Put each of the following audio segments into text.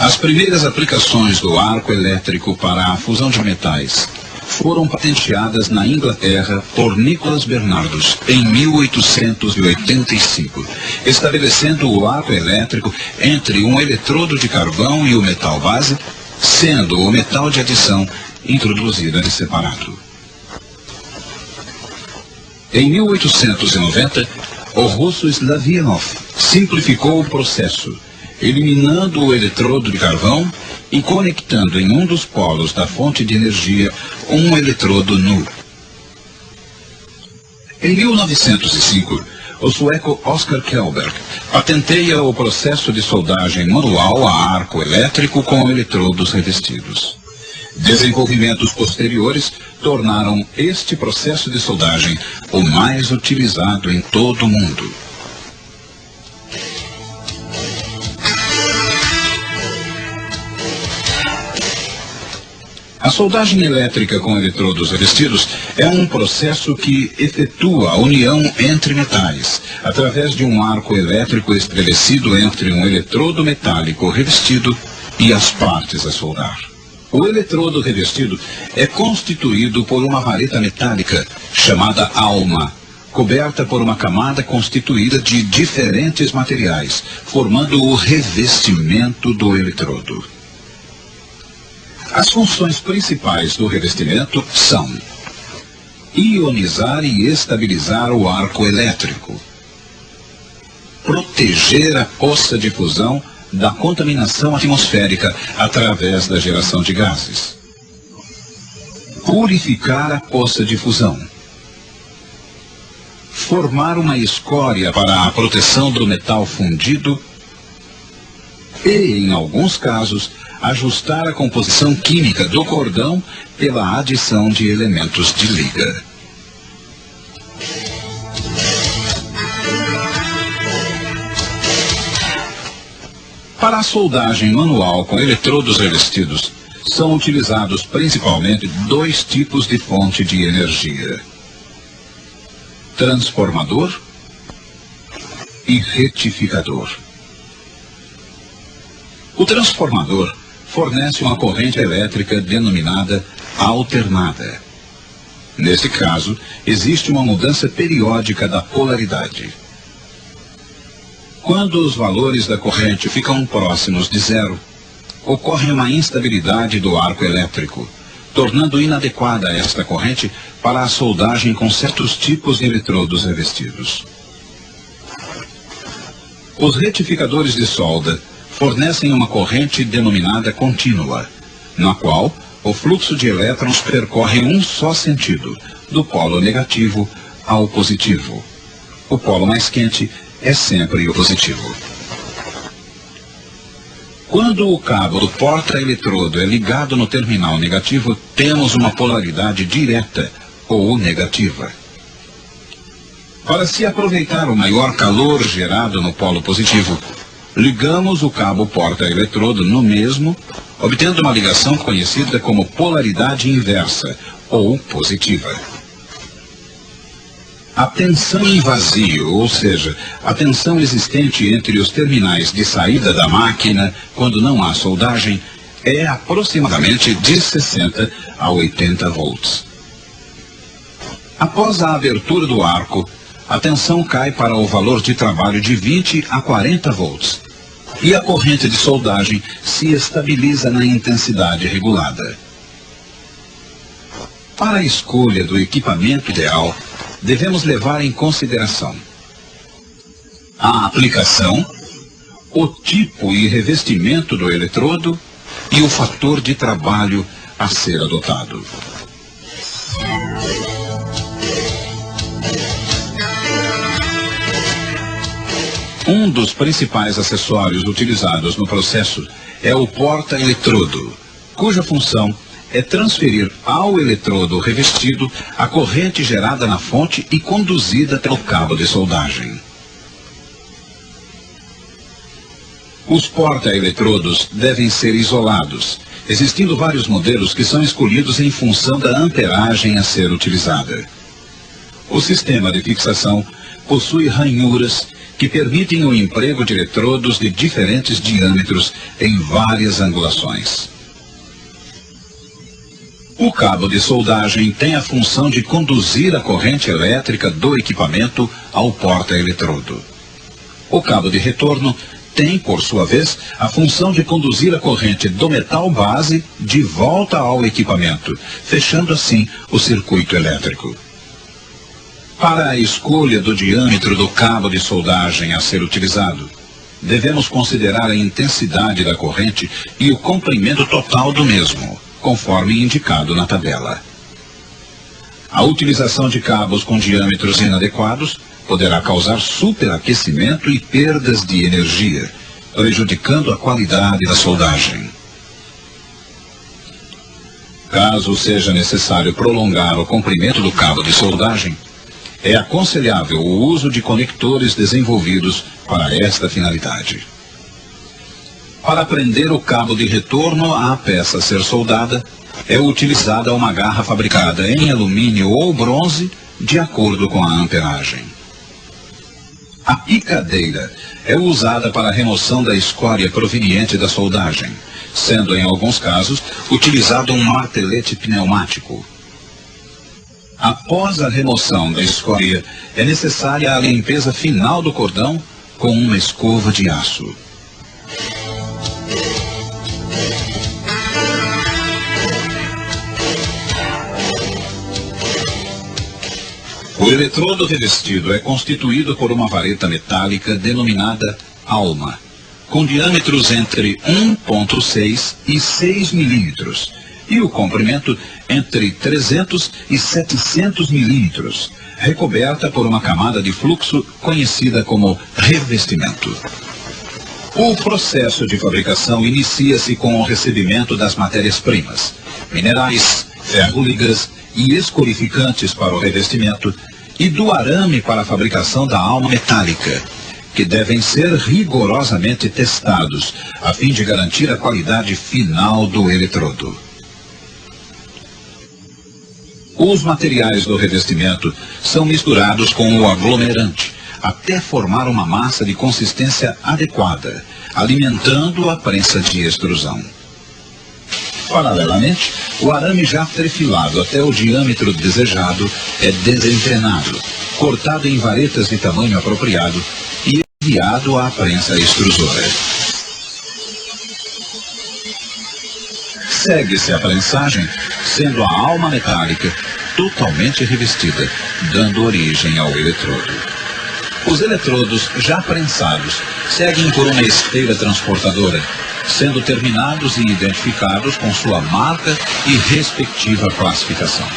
As primeiras aplicações do arco elétrico para a fusão de metais foram patenteadas na Inglaterra por Nicholas Barnard em 1885, estabelecendo o arco elétrico entre um eletrodo de carvão e o metal base, sendo o metal de adição introduzido em separado. Em 1890, o russo Slavianov simplificou o processo, eliminando o eletrodo de carvão e conectando em um dos polos da fonte de energia um eletrodo nu. Em 1905, o sueco Oskar Kjellberg patenteia o processo de soldagem manual a arco elétrico com eletrodos revestidos. Desenvolvimentos posteriores tornaram este processo de soldagem o mais utilizado em todo o mundo. A soldagem elétrica com eletrodos revestidos é um processo que efetua a união entre metais, através de um arco elétrico estabelecido entre um eletrodo metálico revestido e as partes a soldar. O eletrodo revestido é constituído por uma vareta metálica chamada alma, coberta por uma camada constituída de diferentes materiais, formando o revestimento do eletrodo. As funções principais do revestimento são ionizar e estabilizar o arco elétrico, proteger a poça de fusão da contaminação atmosférica através da geração de gases, purificar a poça de fusão, formar uma escória para a proteção do metal fundido e, em alguns casos, ajustar a composição química do cordão pela adição de elementos de liga. Para a soldagem manual com eletrodos revestidos, são utilizados principalmente dois tipos de fonte de energia: transformador e retificador. O transformador fornece uma corrente elétrica denominada alternada. Neste caso, existe uma mudança periódica da polaridade. Quando os valores da corrente ficam próximos de zero, ocorre uma instabilidade do arco elétrico, tornando inadequada esta corrente para a soldagem com certos tipos de eletrodos revestidos. Os retificadores de solda fornecem uma corrente denominada contínua, na qual o fluxo de elétrons percorre um só sentido, do polo negativo ao positivo. O polo mais quente é sempre o positivo. Quando o cabo do porta-eletrodo é ligado no terminal negativo, temos uma polaridade direta ou negativa. Para se aproveitar o maior calor gerado no polo positivo, ligamos o cabo porta-eletrodo no mesmo, obtendo uma ligação conhecida como polaridade inversa, ou positiva. A tensão em vazio, ou seja, a tensão existente entre os terminais de saída da máquina quando não há soldagem, é aproximadamente de 60 a 80 volts. Após a abertura do arco, a tensão cai para o valor de trabalho de 20 a 40 volts. E a corrente de soldagem se estabiliza na intensidade regulada. Para a escolha do equipamento ideal, devemos levar em consideração a aplicação, o tipo e revestimento do eletrodo e o fator de trabalho a ser adotado. Um dos principais acessórios utilizados no processo é o porta-eletrodo, cuja função é transferir ao eletrodo revestido a corrente gerada na fonte e conduzida pelo cabo de soldagem. Os porta-eletrodos devem ser isolados, existindo vários modelos que são escolhidos em função da amperagem a ser utilizada. O sistema de fixação possui ranhuras que permitem o emprego de eletrodos de diferentes diâmetros em várias angulações. O cabo de soldagem tem a função de conduzir a corrente elétrica do equipamento ao porta-eletrodo. O cabo de retorno tem, por sua vez, a função de conduzir a corrente do metal base de volta ao equipamento, fechando assim o circuito elétrico. Para a escolha do diâmetro do cabo de soldagem a ser utilizado, devemos considerar a intensidade da corrente e o comprimento total do mesmo, conforme indicado na tabela. A utilização de cabos com diâmetros inadequados poderá causar superaquecimento e perdas de energia, prejudicando a qualidade da soldagem. Caso seja necessário prolongar o comprimento do cabo de soldagem, é aconselhável o uso de conectores desenvolvidos para esta finalidade. Para prender o cabo de retorno à peça a ser soldada, é utilizada uma garra fabricada em alumínio ou bronze, de acordo com a amperagem. A picadeira é usada para a remoção da escória proveniente da soldagem, sendo, em alguns casos, utilizado um martelete pneumático. Após a remoção da escória, é necessária a limpeza final do cordão com uma escova de aço. O eletrodo revestido é constituído por uma vareta metálica denominada alma, com diâmetros entre 1,6 e 6 milímetros e o comprimento entre 300 e 700 milímetros, recoberta por uma camada de fluxo conhecida como revestimento. O processo de fabricação inicia-se com o recebimento das matérias-primas, minerais, ferro-ligas e escorificantes para o revestimento, e do arame para a fabricação da alma metálica, que devem ser rigorosamente testados, a fim de garantir a qualidade final do eletrodo. Os materiais do revestimento são misturados com o aglomerante, até formar uma massa de consistência adequada, alimentando a prensa de extrusão. Paralelamente, o arame já trefilado até o diâmetro desejado é desentenado, cortado em varetas de tamanho apropriado e enviado à prensa extrusora. Segue-se a prensagem, sendo a alma metálica totalmente revestida, dando origem ao eletrodo. Os eletrodos já prensados seguem por uma esteira transportadora, sendo terminados e identificados com sua marca e respectiva classificação.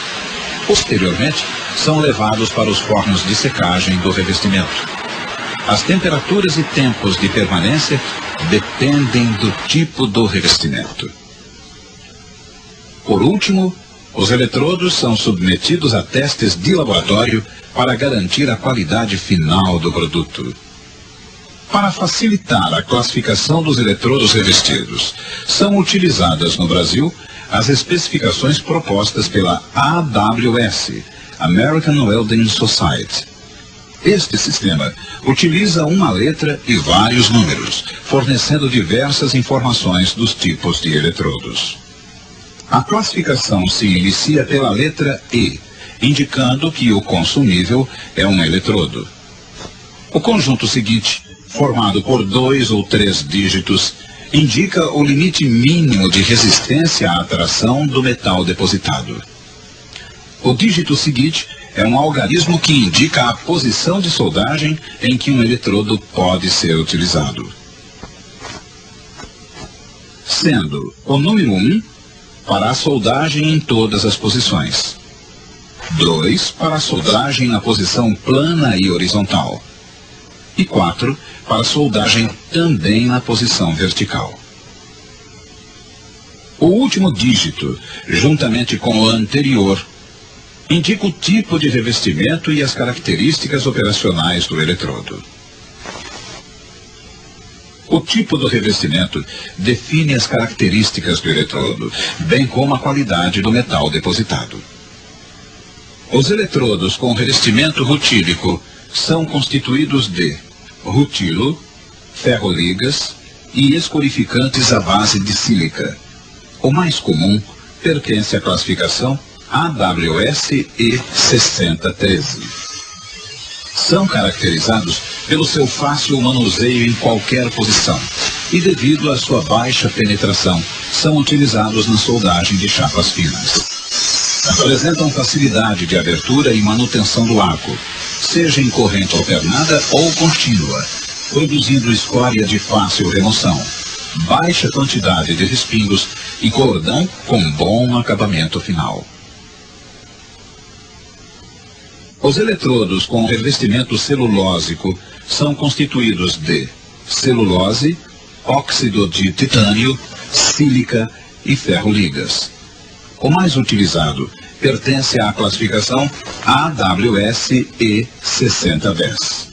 Posteriormente, são levados para os fornos de secagem do revestimento. As temperaturas e tempos de permanência dependem do tipo do revestimento. Por último, os eletrodos são submetidos a testes de laboratório para garantir a qualidade final do produto. Para facilitar a classificação dos eletrodos revestidos, são utilizadas no Brasil as especificações propostas pela AWS, American Welding Society. Este sistema utiliza uma letra e vários números, fornecendo diversas informações dos tipos de eletrodos. A classificação se inicia pela letra E, indicando que o consumível é um eletrodo. O conjunto seguinte, formado por 2 ou 3 dígitos, indica o limite mínimo de resistência à atração do metal depositado. O dígito seguinte é um algarismo que indica a posição de soldagem em que um eletrodo pode ser utilizado. Sendo o número 1 para a soldagem em todas as posições, 2 para a soldagem na posição plana e horizontal, e 4 para a soldagem também na posição vertical. O último dígito, juntamente com o anterior, indica o tipo de revestimento e as características operacionais do eletrodo. O tipo do revestimento define as características do eletrodo, bem como a qualidade do metal depositado. Os eletrodos com revestimento rutílico são constituídos de rutilo, ferroligas e escorificantes à base de sílica. O mais comum pertence à classificação AWS E6013. São caracterizados pelo seu fácil manuseio em qualquer posição e, devido à sua baixa penetração, são utilizados na soldagem de chapas finas. Apresentam facilidade de abertura e manutenção do arco, seja em corrente alternada ou contínua, produzindo escória de fácil remoção, baixa quantidade de respingos e cordão com bom acabamento final. Os eletrodos com revestimento celulósico são constituídos de celulose, óxido de titânio, sílica e ferroligas. O mais utilizado pertence à classificação AWS E6010.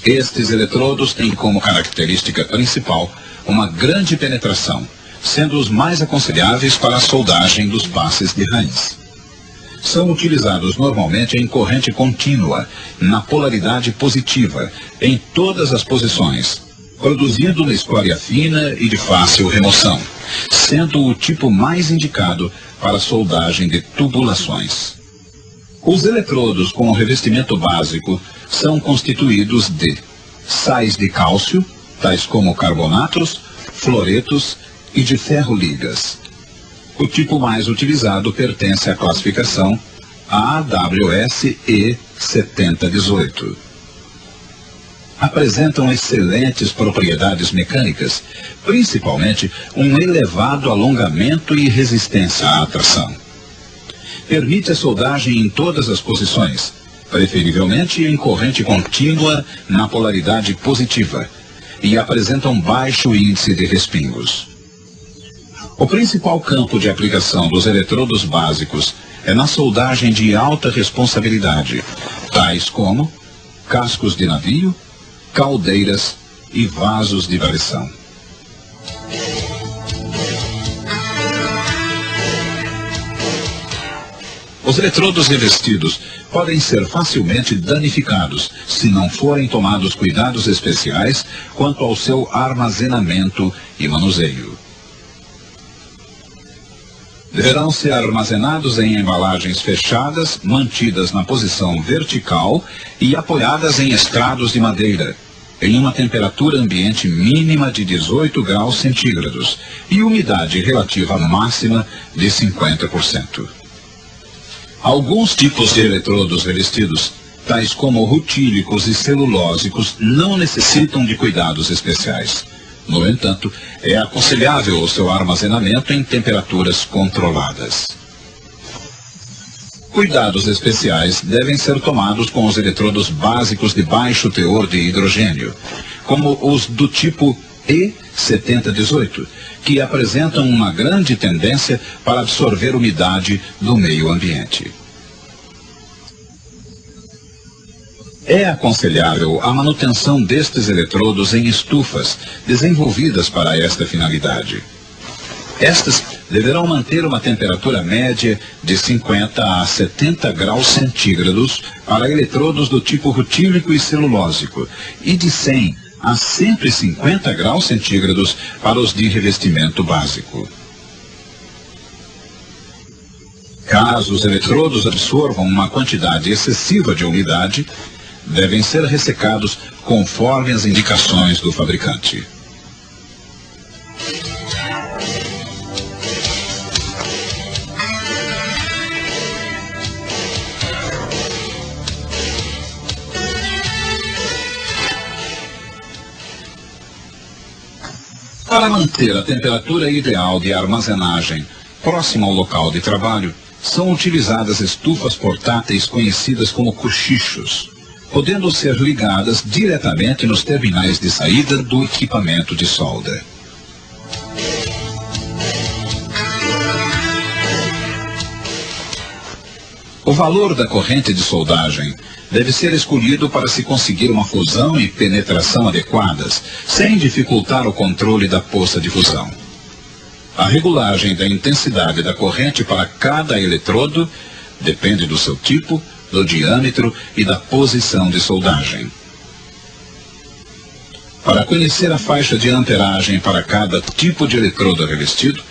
Estes eletrodos têm como característica principal uma grande penetração, sendo os mais aconselháveis para a soldagem dos passes de rãs. São utilizados normalmente em corrente contínua, na polaridade positiva, em todas as posições, produzindo uma escória fina e de fácil remoção, sendo o tipo mais indicado para a soldagem de tubulações. Os eletrodos com o revestimento básico são constituídos de sais de cálcio, tais como carbonatos, fluoretos e de ferroligas. O tipo mais utilizado pertence à classificação AWS E7018. Apresentam excelentes propriedades mecânicas, principalmente um elevado alongamento e resistência à atração. Permite a soldagem em todas as posições, preferivelmente em corrente contínua na polaridade positiva, e apresentam baixo índice de respingos. O principal campo de aplicação dos eletrodos básicos é na soldagem de alta responsabilidade, tais como cascos de navio, caldeiras e vasos de variação. Os eletrodos revestidos podem ser facilmente danificados se não forem tomados cuidados especiais quanto ao seu armazenamento e manuseio. Deverão ser armazenados em embalagens fechadas, mantidas na posição vertical e apoiadas em estrados de madeira, em uma temperatura ambiente mínima de 18 graus centígrados e umidade relativa máxima de 50%. Alguns tipos de eletrodos revestidos, tais como rutílicos e celulósicos, não necessitam de cuidados especiais. No entanto, é aconselhável o seu armazenamento em temperaturas controladas. Cuidados especiais devem ser tomados com os eletrodos básicos de baixo teor de hidrogênio, como os do tipo E7018, que apresentam uma grande tendência para absorver umidade do meio ambiente. É aconselhável a manutenção destes eletrodos em estufas desenvolvidas para esta finalidade. Estas deverão manter uma temperatura média de 50 a 70 graus centígrados para eletrodos do tipo rutílico e celulósico e de 100 a 150 graus centígrados para os de revestimento básico. Caso os eletrodos absorvam uma quantidade excessiva de umidade, devem ser ressecados conforme as indicações do fabricante. Para manter a temperatura ideal de armazenagem próxima ao local de trabalho, são utilizadas estufas portáteis conhecidas como cochichos, podendo ser ligadas diretamente nos terminais de saída do equipamento de solda. O valor da corrente de soldagem deve ser escolhido para se conseguir uma fusão e penetração adequadas, sem dificultar o controle da poça de fusão. A regulagem da intensidade da corrente para cada eletrodo depende do seu tipo, do diâmetro e da posição de soldagem. Para conhecer a faixa de amperagem para cada tipo de eletrodo revestido,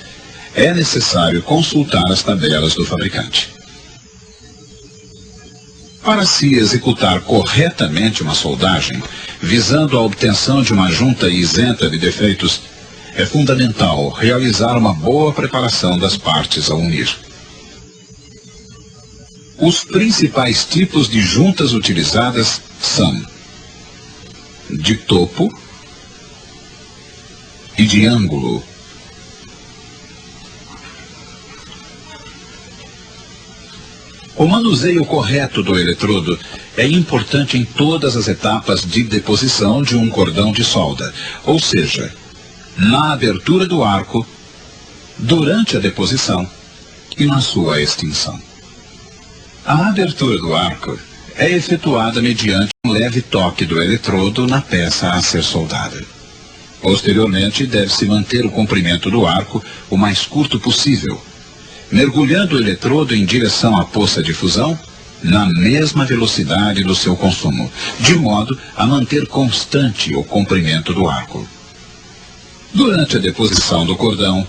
é necessário consultar as tabelas do fabricante. Para se executar corretamente uma soldagem, visando a obtenção de uma junta isenta de defeitos, é fundamental realizar uma boa preparação das partes a unir. Os principais tipos de juntas utilizadas são de topo e de ângulo. O manuseio correto do eletrodo é importante em todas as etapas de deposição de um cordão de solda, ou seja, na abertura do arco, durante a deposição e na sua extinção. A abertura do arco é efetuada mediante um leve toque do eletrodo na peça a ser soldada. Posteriormente, deve-se manter o comprimento do arco o mais curto possível, mergulhando o eletrodo em direção à poça de fusão na mesma velocidade do seu consumo, de modo a manter constante o comprimento do arco. Durante a deposição do cordão,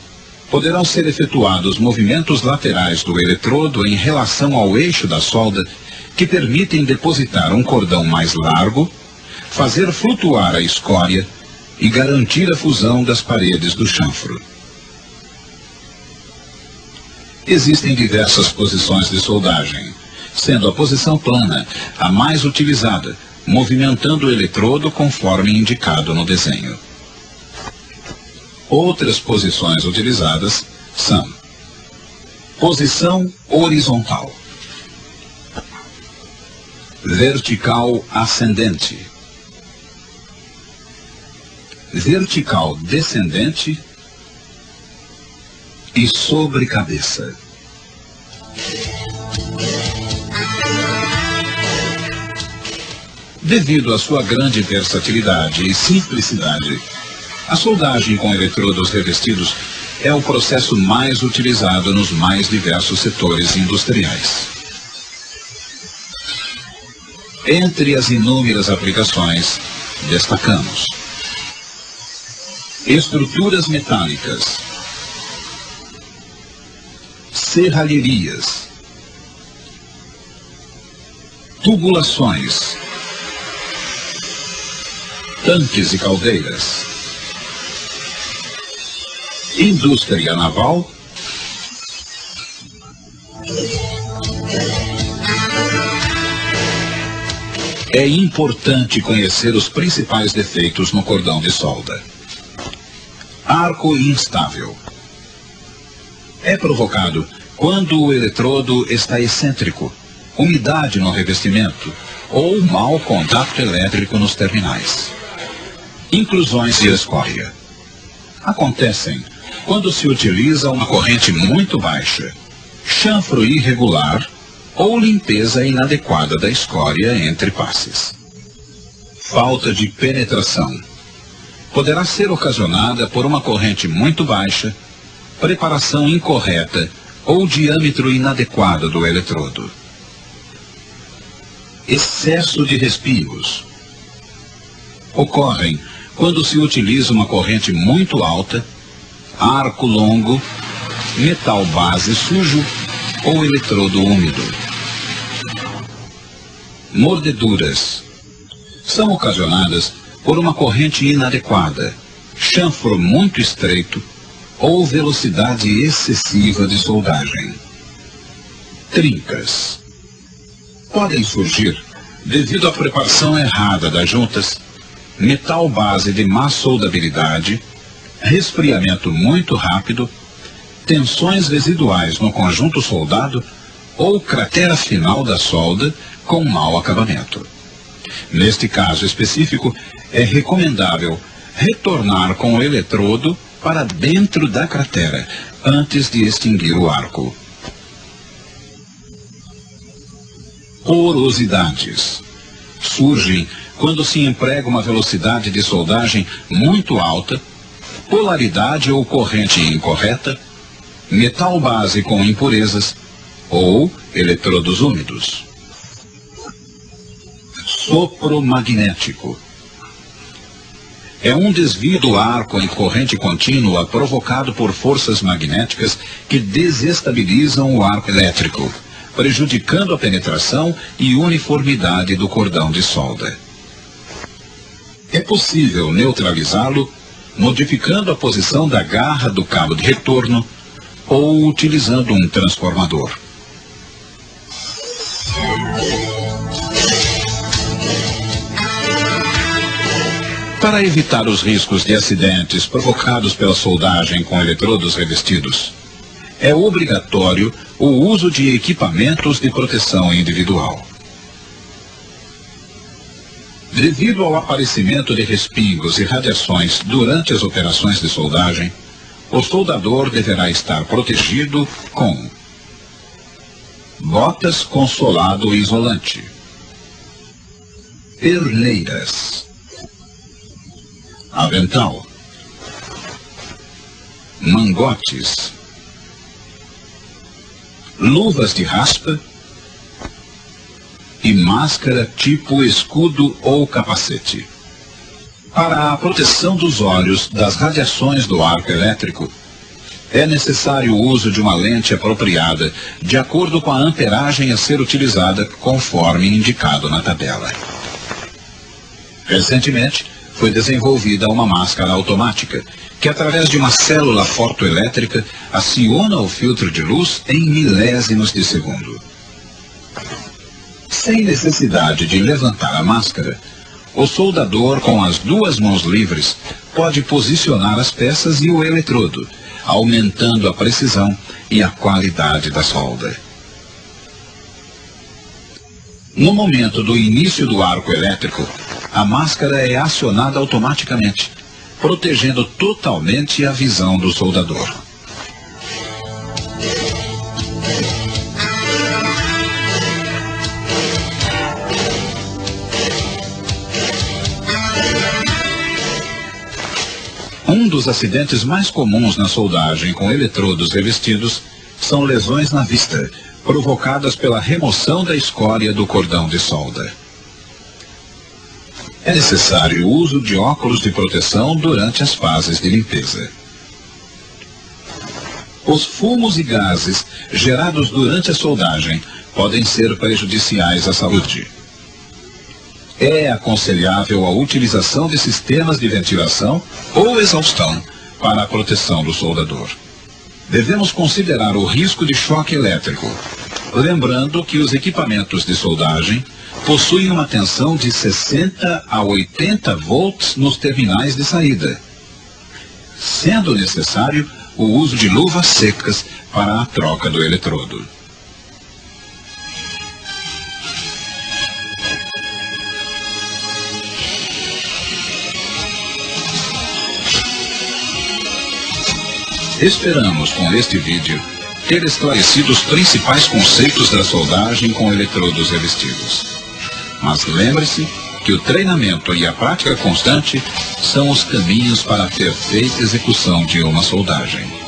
poderão ser efetuados movimentos laterais do eletrodo em relação ao eixo da solda que permitem depositar um cordão mais largo, fazer flutuar a escória e garantir a fusão das paredes do chanfro. Existem diversas posições de soldagem, sendo a posição plana a mais utilizada, movimentando o eletrodo conforme indicado no desenho. Outras posições utilizadas são: posição horizontal, vertical ascendente, vertical descendente e sobre cabeça. Devido à sua grande versatilidade e simplicidade, a soldagem com eletrodos revestidos é o processo mais utilizado nos mais diversos setores industriais. Entre as inúmeras aplicações, destacamos estruturas metálicas, serralherias, tubulações, tanques e caldeiras, indústria naval, é importante conhecer os principais defeitos no cordão de solda. Arco instável. É provocado quando o eletrodo está excêntrico, umidade no revestimento ou mau contato elétrico nos terminais. Inclusões de escória. Acontecem quando se utiliza uma corrente muito baixa, chanfro irregular ou limpeza inadequada da escória entre passes. Falta de penetração. Poderá ser ocasionada por uma corrente muito baixa, preparação incorreta ou diâmetro inadequado do eletrodo. Excesso de respingos. Ocorrem quando se utiliza uma corrente muito alta, arco longo, metal base sujo ou eletrodo úmido. Mordeduras. São ocasionadas por uma corrente inadequada, chanfro muito estreito ou velocidade excessiva de soldagem. Trincas. Podem surgir devido à preparação errada das juntas, metal base de má soldabilidade, resfriamento muito rápido, tensões residuais no conjunto soldado ou cratera final da solda com mau acabamento. Neste caso específico, é recomendável retornar com o eletrodo para dentro da cratera antes de extinguir o arco. Porosidades. Surgem quando se emprega uma velocidade de soldagem muito alta, polaridade ou corrente incorreta, metal base com impurezas ou eletrodos úmidos. Sopro magnético. É um desvio do arco em corrente contínua provocado por forças magnéticas que desestabilizam o arco elétrico, prejudicando a penetração e uniformidade do cordão de solda. É possível neutralizá-lo modificando a posição da garra do cabo de retorno ou utilizando um transformador. Para evitar os riscos de acidentes provocados pela soldagem com eletrodos revestidos, é obrigatório o uso de equipamentos de proteção individual. Devido ao aparecimento de respingos e radiações durante as operações de soldagem, o soldador deverá estar protegido com botas com solado isolante, perleiras, avental, mangotes, luvas de raspa e máscara tipo escudo ou capacete. Para a proteção dos olhos das radiações do arco elétrico, é necessário o uso de uma lente apropriada, de acordo com a amperagem a ser utilizada, conforme indicado na tabela. Recentemente, foi desenvolvida uma máscara automática, que através de uma célula fotoelétrica aciona o filtro de luz em milésimos de segundo. Sem necessidade de levantar a máscara, o soldador, com as duas mãos livres, pode posicionar as peças e o eletrodo, aumentando a precisão e a qualidade da solda. No momento do início do arco elétrico, a máscara é acionada automaticamente, protegendo totalmente a visão do soldador. Um dos acidentes mais comuns na soldagem com eletrodos revestidos são lesões na vista, provocadas pela remoção da escória do cordão de solda. É necessário o uso de óculos de proteção durante as fases de limpeza. Os fumos e gases gerados durante a soldagem podem ser prejudiciais à saúde. É aconselhável a utilização de sistemas de ventilação ou exaustão para a proteção do soldador. Devemos considerar o risco de choque elétrico, lembrando que os equipamentos de soldagem possuem uma tensão de 60 a 80 volts nos terminais de saída, sendo necessário o uso de luvas secas para a troca do eletrodo. Esperamos, com este vídeo, ter esclarecido os principais conceitos da soldagem com eletrodos revestidos. Mas lembre-se que o treinamento e a prática constante são os caminhos para a perfeita execução de uma soldagem.